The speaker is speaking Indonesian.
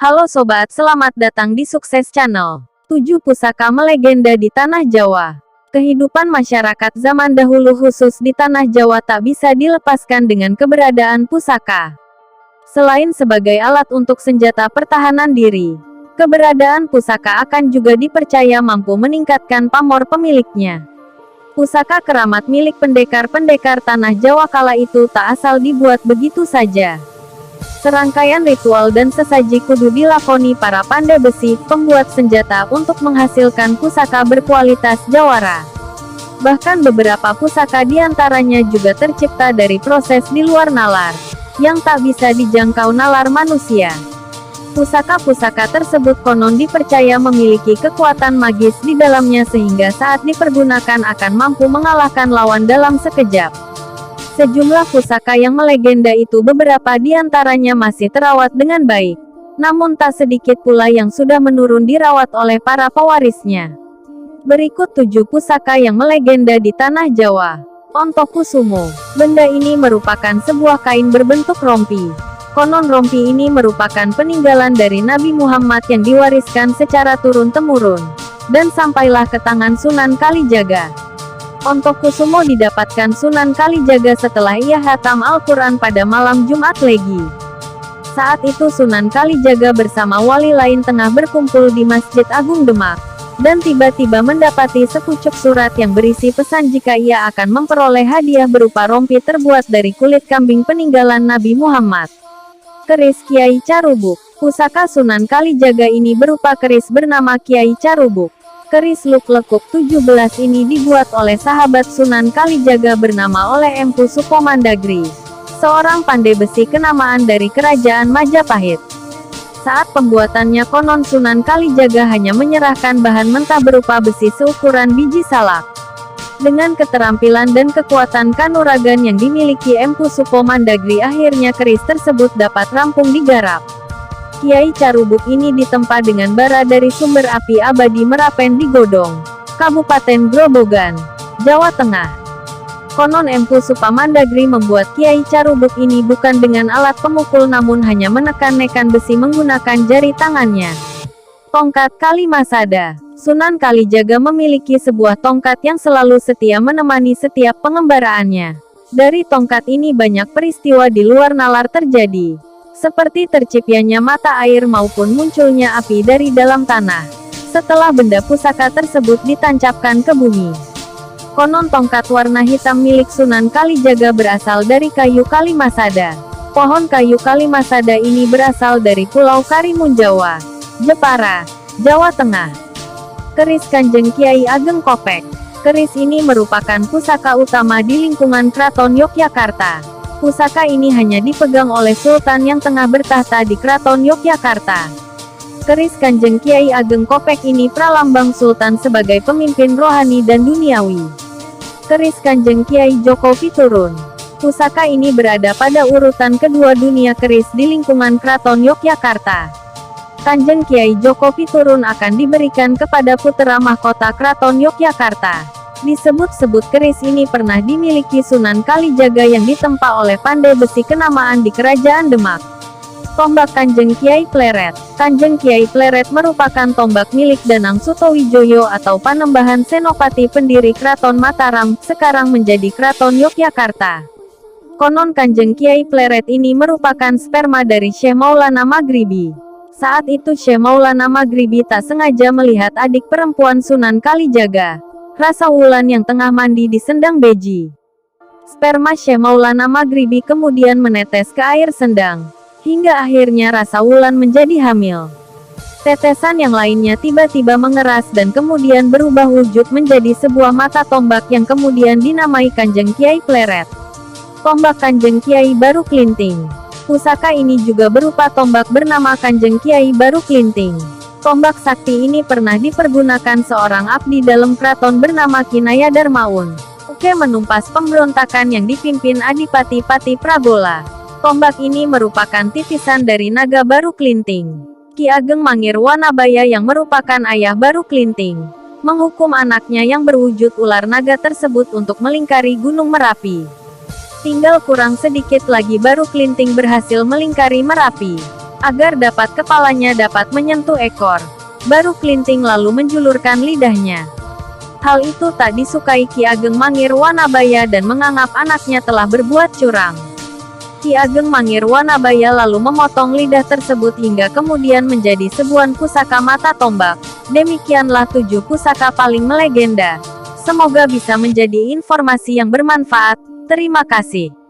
Halo sobat, selamat datang di Sukses Channel. 7 pusaka melegenda di Tanah Jawa. Kehidupan masyarakat zaman dahulu khusus di Tanah Jawa tak bisa dilepaskan dengan keberadaan pusaka. Selain sebagai alat untuk senjata pertahanan diri, keberadaan pusaka akan juga dipercaya mampu meningkatkan pamor pemiliknya. Pusaka keramat milik pendekar-pendekar Tanah Jawa kala itu tak asal dibuat begitu saja. Serangkaian ritual dan sesaji kudu dilakoni para pandai besi, pembuat senjata, untuk menghasilkan pusaka berkualitas jawara. Bahkan beberapa pusaka diantaranya juga tercipta dari proses di luar nalar, yang tak bisa dijangkau nalar manusia. Pusaka-pusaka tersebut konon dipercaya memiliki kekuatan magis di dalamnya sehingga saat dipergunakan akan mampu mengalahkan lawan dalam sekejap. Sejumlah pusaka yang melegenda itu beberapa diantaranya masih terawat dengan baik. Namun tak sedikit pula yang sudah menurun dirawat oleh para pewarisnya. Berikut 7 pusaka yang melegenda di Tanah Jawa. Ontokusumo. Benda ini merupakan sebuah kain berbentuk rompi. Konon rompi ini merupakan peninggalan dari Nabi Muhammad yang diwariskan secara turun-temurun, dan sampailah ke tangan Sunan Kalijaga. Ontokusumo didapatkan Sunan Kalijaga setelah ia hatam Al-Quran pada malam Jumat Legi. Saat itu Sunan Kalijaga bersama wali lain tengah berkumpul di Masjid Agung Demak, dan tiba-tiba mendapati sepucuk surat yang berisi pesan jika ia akan memperoleh hadiah berupa rompi terbuat dari kulit kambing peninggalan Nabi Muhammad. Keris Kiai Carubuk. Pusaka Sunan Kalijaga ini berupa keris bernama Kiai Carubuk. Keris Luk-Lekuk 17 ini dibuat oleh sahabat Sunan Kalijaga bernama oleh Empu Sukomandagri, seorang pandai besi kenamaan dari kerajaan Majapahit. Saat pembuatannya konon Sunan Kalijaga hanya menyerahkan bahan mentah berupa besi seukuran biji salak. Dengan keterampilan dan kekuatan kanuragan yang dimiliki Empu Sukomandagri, akhirnya keris tersebut dapat rampung digarap. Kiai Carubuk ini ditempa dengan bara dari sumber api abadi Merapen di Godong, Kabupaten Grobogan, Jawa Tengah. Konon Empu Sukomandagri membuat Kiai Carubuk ini bukan dengan alat pemukul namun hanya menekan-nekan besi menggunakan jari tangannya. Tongkat Kalimasada. Sunan Kalijaga memiliki sebuah tongkat yang selalu setia menemani setiap pengembaraannya. Dari tongkat ini banyak peristiwa di luar nalar terjadi, seperti terciptanya mata air maupun munculnya api dari dalam tanah, setelah benda pusaka tersebut ditancapkan ke bumi. Konon tongkat warna hitam milik Sunan Kalijaga berasal dari kayu Kalimasada. Pohon kayu Kalimasada ini berasal dari Pulau Karimun Jawa, Jepara, Jawa Tengah. Keris Kanjeng Kiai Ageng Kopek. Keris ini merupakan pusaka utama di lingkungan Keraton Yogyakarta. Pusaka ini hanya dipegang oleh Sultan yang tengah bertahta di Keraton Yogyakarta. Keris Kanjeng Kiai Ageng Kopek ini pralambang Sultan sebagai pemimpin rohani dan duniawi. Keris Kanjeng Kiai Joko Piturun. Pusaka ini berada pada urutan kedua dunia keris di lingkungan Keraton Yogyakarta. Kanjeng Kiai Joko Piturun akan diberikan kepada putra mahkota Keraton Yogyakarta. Disebut-sebut keris ini pernah dimiliki Sunan Kalijaga yang ditempa oleh pandai besi kenamaan di Kerajaan Demak. Tombak Kanjeng Kiai Pleret. Kanjeng Kiai Pleret merupakan tombak milik Danang Sutowijoyo atau Panembahan Senopati pendiri Keraton Mataram, sekarang menjadi Keraton Yogyakarta. Konon Kanjeng Kiai Pleret ini merupakan sperma dari Syekh Maulana Maghribi. Saat itu Syekh Maulana Maghribi tak sengaja melihat adik perempuan Sunan Kalijaga, Rasa Wulan, yang tengah mandi di sendang beji. Sperma Syekh Maulana Maghribi kemudian menetes ke air sendang, hingga akhirnya Rasa Wulan menjadi hamil. Tetesan yang lainnya tiba-tiba mengeras dan kemudian berubah wujud menjadi sebuah mata tombak yang kemudian dinamai Kanjeng Kiai Pleret. Tombak Kanjeng Kiai Baru Klinting. Pusaka ini juga berupa tombak bernama Kanjeng Kiai Baru Klinting. Tombak sakti ini pernah dipergunakan seorang abdi dalam keraton bernama Kinaya Darmaun, menumpas pemberontakan yang dipimpin Adipati Pati Prabola. Tombak ini merupakan titisan dari naga Baru Klinting. Ki Ageng Mangir Wanabaya yang merupakan ayah Baru Klinting, menghukum anaknya yang berwujud ular naga tersebut untuk melingkari Gunung Merapi. Tinggal kurang sedikit lagi Baru Klinting berhasil melingkari Merapi. agar dapat kepalanya dapat menyentuh ekor. Baru Klinting lalu menjulurkan lidahnya. Hal itu tak disukai Ki Ageng Mangir Wanabaya dan menganggap anaknya telah berbuat curang. Ki Ageng Mangir Wanabaya lalu memotong lidah tersebut hingga kemudian menjadi sebuah pusaka mata tombak. Demikianlah 7 pusaka paling melegenda. Semoga bisa menjadi informasi yang bermanfaat. Terima kasih.